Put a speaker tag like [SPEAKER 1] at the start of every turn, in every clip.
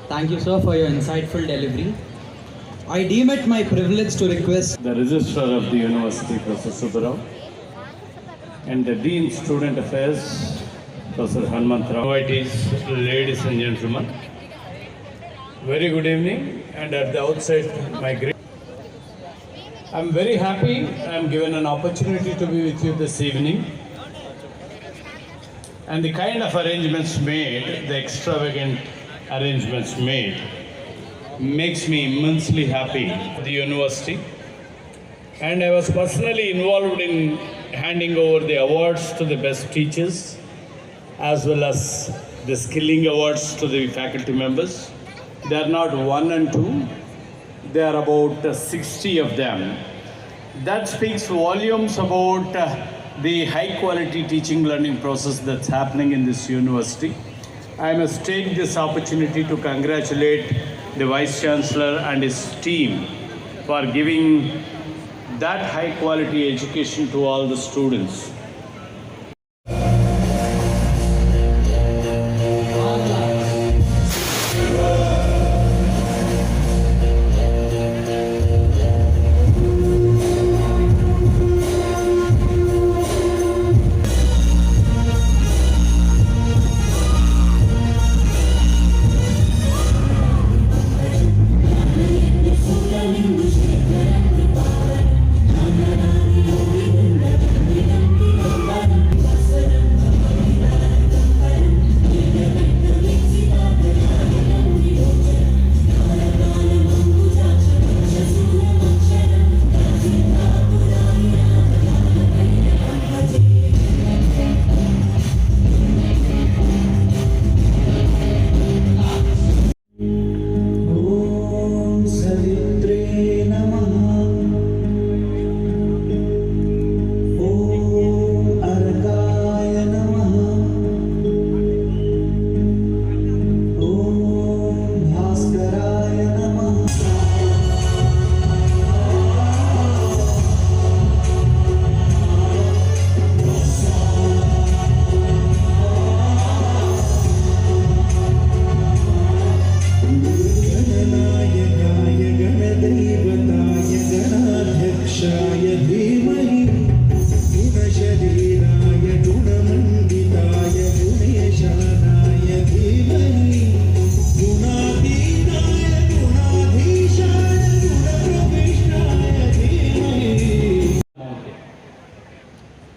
[SPEAKER 1] Thank you, sir, for your insightful delivery. I deem it my privilege to request
[SPEAKER 2] the Registrar of the University, Professor Subbarao, and the Dean Student Affairs, Professor Hanmantrao. Ladies and gentlemen, very good evening, and at the outset, I'm very happy I'm given an opportunity to be with you this evening, and the kind of arrangements made, the extravagant arrangements made, makes me immensely happy at the university. And I was personally involved in handing over the awards to the best teachers as well as the skilling awards to the faculty members. They are not one and two, they are about 60 of them. That speaks volumes about the high quality teaching learning process that's happening in this university. I must take this opportunity to congratulate the Vice Chancellor and his team for giving that high quality education to all the students.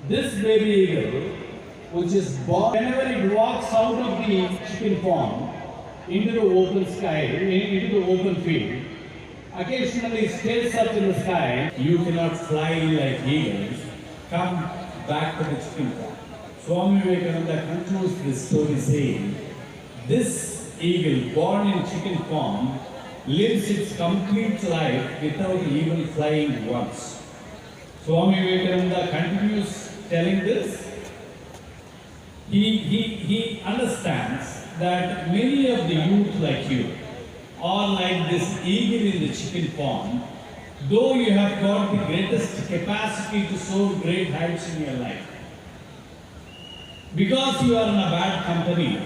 [SPEAKER 2] This baby eagle, which is born, whenever it walks out of the chicken pond into the open sky, into the open field, occasionally stays up in the sky. You cannot fly like eagles. Come back to the chicken pond. Swami Vivekananda concludes this story saying, this eagle born in chicken pond lives its complete life without even flying once. Swami Vivekananda continues telling this. He understands that many of the youth like you are like this eagle in the chicken pond, though you have got the greatest capacity to soar great heights in your life. Because you are in a bad company,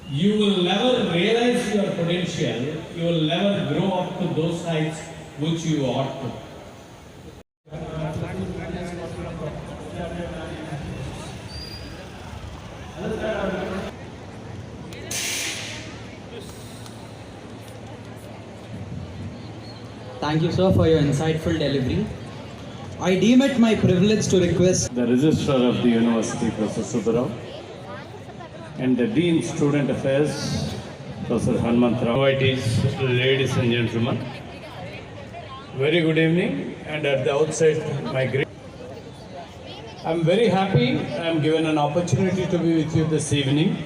[SPEAKER 2] you will never realize your potential, you will never grow up to those heights which you ought to.
[SPEAKER 1] Thank you, sir, for your insightful delivery. I deem it my privilege to request
[SPEAKER 2] the Registrar of the University, Professor Subbarao, and the Dean Student Affairs, Professor Hanmantrao. Ladies and gentlemen, very good evening, and at the outset, I'm very happy I'm given an opportunity to be with you this evening,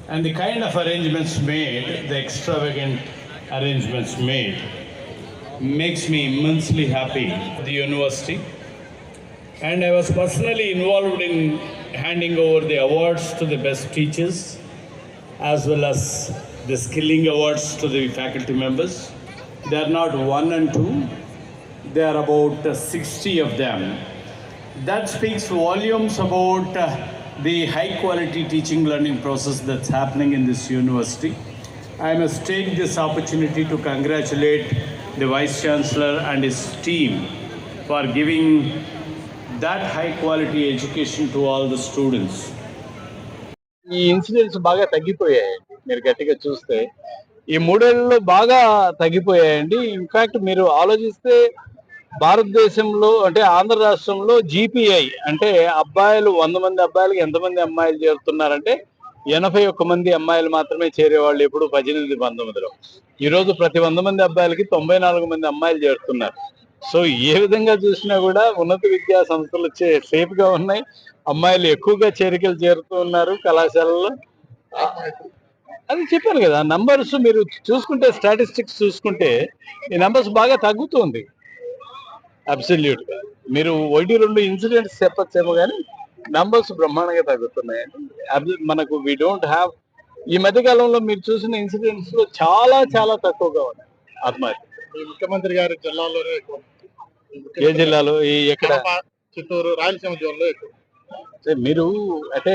[SPEAKER 2] and the kind of arrangements made, the extravagant arrangements made, makes me immensely happy at the university. And I was personally involved in handing over the awards to the best teachers as well as the skilling awards to the faculty members. They are not one and two, they are about 60 of them. That speaks volumes about the high quality teaching learning process that's happening in this university. I must take this opportunity to congratulate the Vice Chancellor and his team for giving that high quality education to all the students.
[SPEAKER 3] ఈ incidents బాగా తగ్గిపోయాయండి. మీరు గట్టిగా చూస్తే ఈ 3 ఏళ్లలో బాగా తగ్గిపోయాయండి. In fact మీరు ఆలోచిస్తే భారతదేశంలో అంటే ఆంధ్ర రాష్ట్రంలో జీపీఐ అంటే అబ్బాయిలు 100 మంది అబ్బాయిలకి ఎంతమంది అమ్మాయిలు చేరుతున్నారంటే 81 మంది అమ్మాయిలు మాత్రమే చేరేవాళ్ళు ఎప్పుడు 18, 19లో. ఈరోజు ప్రతి 100 మంది అబ్బాయిలకి 94 మంది అమ్మాయిలు చేరుతున్నారు. సో ఏ విధంగా చూసినా కూడా ఉన్నత విద్యా సంస్థలు సేఫ్ గా ఉన్నాయి. అమ్మాయిలు ఎక్కువగా చేరికలు చేరుతూ ఉన్నారు కళాశాలలో. అది చెప్పాను కదా, నంబర్స్ మీరు చూసుకుంటే స్టాటిస్టిక్స్ చూసుకుంటే ఈ నంబర్స్ బాగా తగ్గుతుంది. అబ్సల్యూట్ గా మీరు 1-2 ఇన్సిడెంట్స్ చెప్పచ్చేమో కానీ నంబర్స్ బ్రహ్మాండంగా తగ్గుతున్నాయండి. మనకు వి డోంట్ హ్యావ్ ఈ మధ్య కాలంలో మీరు చూసిన ఇన్సిడెంట్స్ లో చాలా చాలా తక్కువగా ఉన్నాయి ఆత్మహత్య.
[SPEAKER 4] ముఖ్యమంత్రి గారి జిల్లాలోనే ఎక్కువ.
[SPEAKER 3] ఏ జిల్లాలో ఎక్కడ?
[SPEAKER 4] చిత్తూరు, రాయలసీమ జిల్లాలో ఎక్కువ.
[SPEAKER 3] మీరు అంటే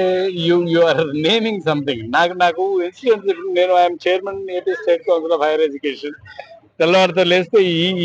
[SPEAKER 3] యు ఆర్ నేమింగ్ సంథింగ్. నాకు ఇన్సిడెంట్స్, నేను I am chairman AP state council of higher education. తెల్లవారితో లేస్తే ఈ